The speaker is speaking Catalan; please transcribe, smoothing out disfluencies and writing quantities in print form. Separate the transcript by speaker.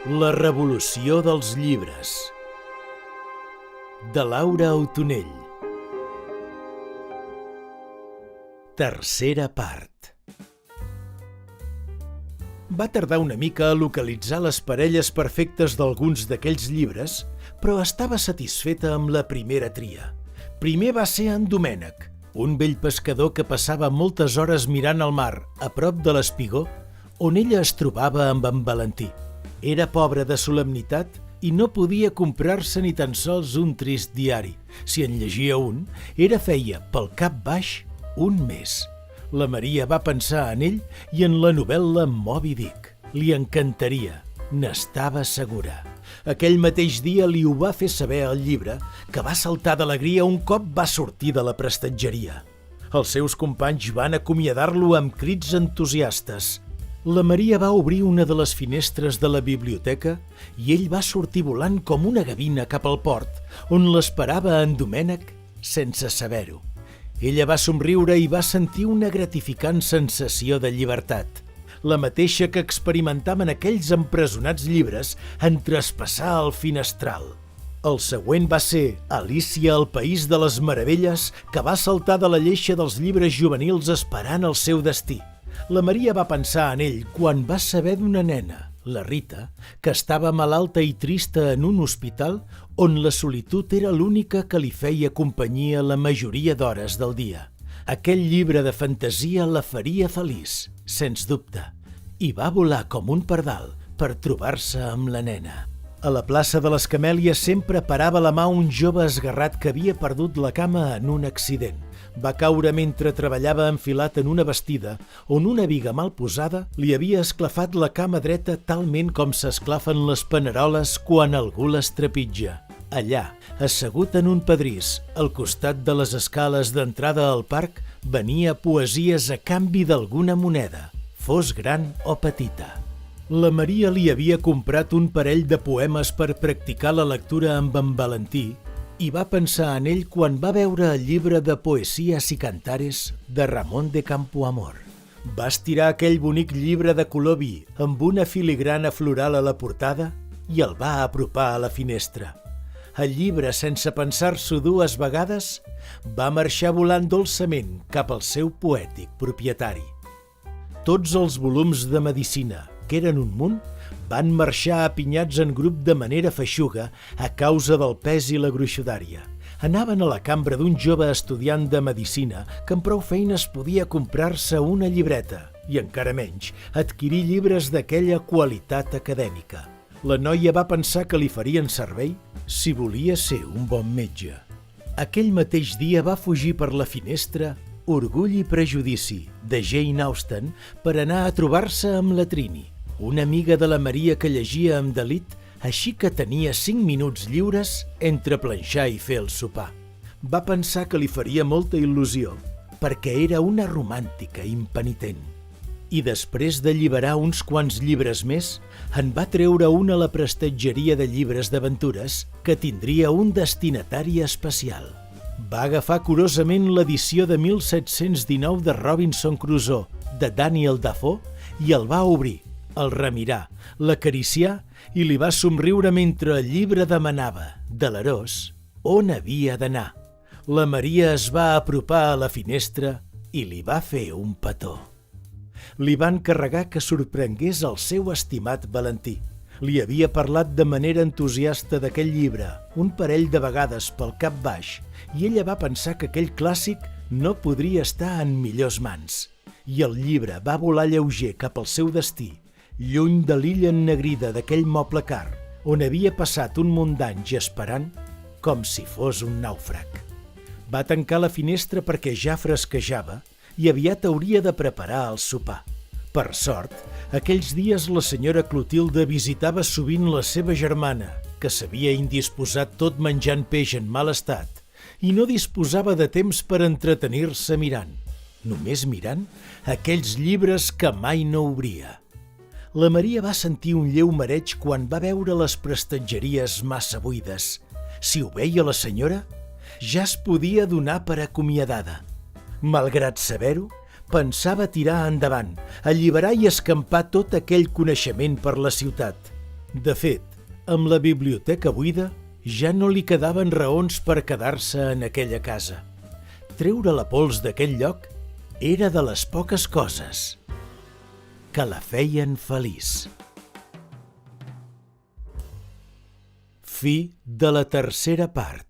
Speaker 1: La revolució dels llibres, de Laura Autonell. Tercera part. Va tardar una mica a localitzar les parelles perfectes d'alguns d'aquells llibres, però estava satisfeta amb la primera tria. Primer va ser en Domènec, un vell pescador que passava moltes hores mirant al mar, a prop de l'espigó, on ella es trobava amb en Valentí. Era pobre de solemnitat i no podia comprar-se ni tan sols un trist diari. Si en llegia un, era feia, pel cap baix, un mes. La Maria va pensar en ell i en la novel·la Moby Dick. Li encantaria, n'estava segura. Aquell mateix dia li ho va fer saber al llibre, que va saltar d'alegria un cop va sortir de la prestatgeria. Els seus companys van acomiadar-lo amb crits entusiastes. La Maria va obrir una de les finestres de la biblioteca i ell va sortir volant com una gavina cap al port, on l'esperava en Domènec sense saber-ho. Ella va somriure i va sentir una gratificant sensació de llibertat, la mateixa que experimentaven aquells empresonats llibres en traspassar el finestral. El següent va ser Alícia al País de les Meravelles, que va saltar de la lleixa dels llibres juvenils esperant el seu destí. La Maria va pensar en ell quan va saber d'una nena, la Rita, que estava malalta i trista en un hospital on la solitud era l'única que li feia companyia la majoria d'hores del dia. Aquell llibre de fantasia la faria feliç, sens dubte, i va volar com un pardal per trobar-se amb la nena. A la plaça de les Camèlies sempre parava la mà un jove esgarrat que havia perdut la cama en un accident. Va caure mentre treballava enfilat en una bastida on una biga mal posada li havia esclafat la cama dreta talment com s'esclafen les paneroles quan algú les trepitja. Allà, assegut en un pedrís, al costat de les escales d'entrada al parc, venia poesies a canvi d'alguna moneda, fos gran o petita. La Maria li havia comprat un parell de poemes per practicar la lectura amb en Valentí i va pensar en ell quan va veure el llibre de Poesías y Cantares de Ramón de Campoamor. Va estirar aquell bonic llibre de color vi amb una filigrana floral a la portada i el va apropar a la finestra. El llibre, sense pensar-s'ho dues vegades, va marxar volant dolçament cap al seu poètic propietari. Tots els volums de medicina, que eren un munt, van marxar apinyats en grup de manera feixuga a causa del pes i la gruixudària. Anaven a la cambra d'un jove estudiant de medicina que amb prou feines podia comprar-se una llibreta i, encara menys, adquirir llibres d'aquella qualitat acadèmica. La noia va pensar que li farien servei si volia ser un bon metge. Aquell mateix dia va fugir per la finestra Orgull i prejudici, de Jane Austen, per anar a trobar-se amb la Trini, una amiga de la Maria que llegia amb delit, així que tenia 5 minuts lliures entre planxar i fer el sopar. Va pensar que li faria molta il·lusió, perquè era una romàntica impenitent. I després d'alliberar uns quants llibres més, en va treure una a la prestatgeria de llibres d'aventures que tindria un destinatari especial. Va agafar curosament l'edició de 1719 de Robinson Crusoe, de Daniel Defoe, i el va obrir, el remirà, l'acaricià i li va somriure mentre el llibre demanava, delerós, on havia d'anar. La Maria es va apropar a la finestra i li va fer un petó. Li va encarregar que sorprengués el seu estimat Valentí. Li havia parlat de manera entusiasta d'aquell llibre, un parell de vegades pel cap baix, i ella va pensar que aquell clàssic no podria estar en millors mans. I el llibre va volar lleuger cap al seu destí, lluny de l'illa ennegrida d'aquell moble car, on havia passat un munt d'anys esperant com si fos un nàufrag. Va tancar la finestra perquè ja fresquejava i aviat hauria de preparar el sopar. Per sort, aquells dies la senyora Clotilde visitava sovint la seva germana, que s'havia indisposat tot menjant peix en mal estat, i no disposava de temps per entretenir-se mirant, només mirant aquells llibres que mai no obria. La Maria va sentir un lleu mareig quan va veure les prestatgeries massa buides. Si ho veia la senyora, ja es podia donar per acomiadada. Malgrat saber-ho, pensava tirar endavant, alliberar i escampar tot aquell coneixement per la ciutat. De fet, amb la biblioteca buida, ja no li quedaven raons per quedar-se en aquella casa. Treure la pols d'aquell lloc era de les poques coses que la feien feliç. Fi de la tercera part.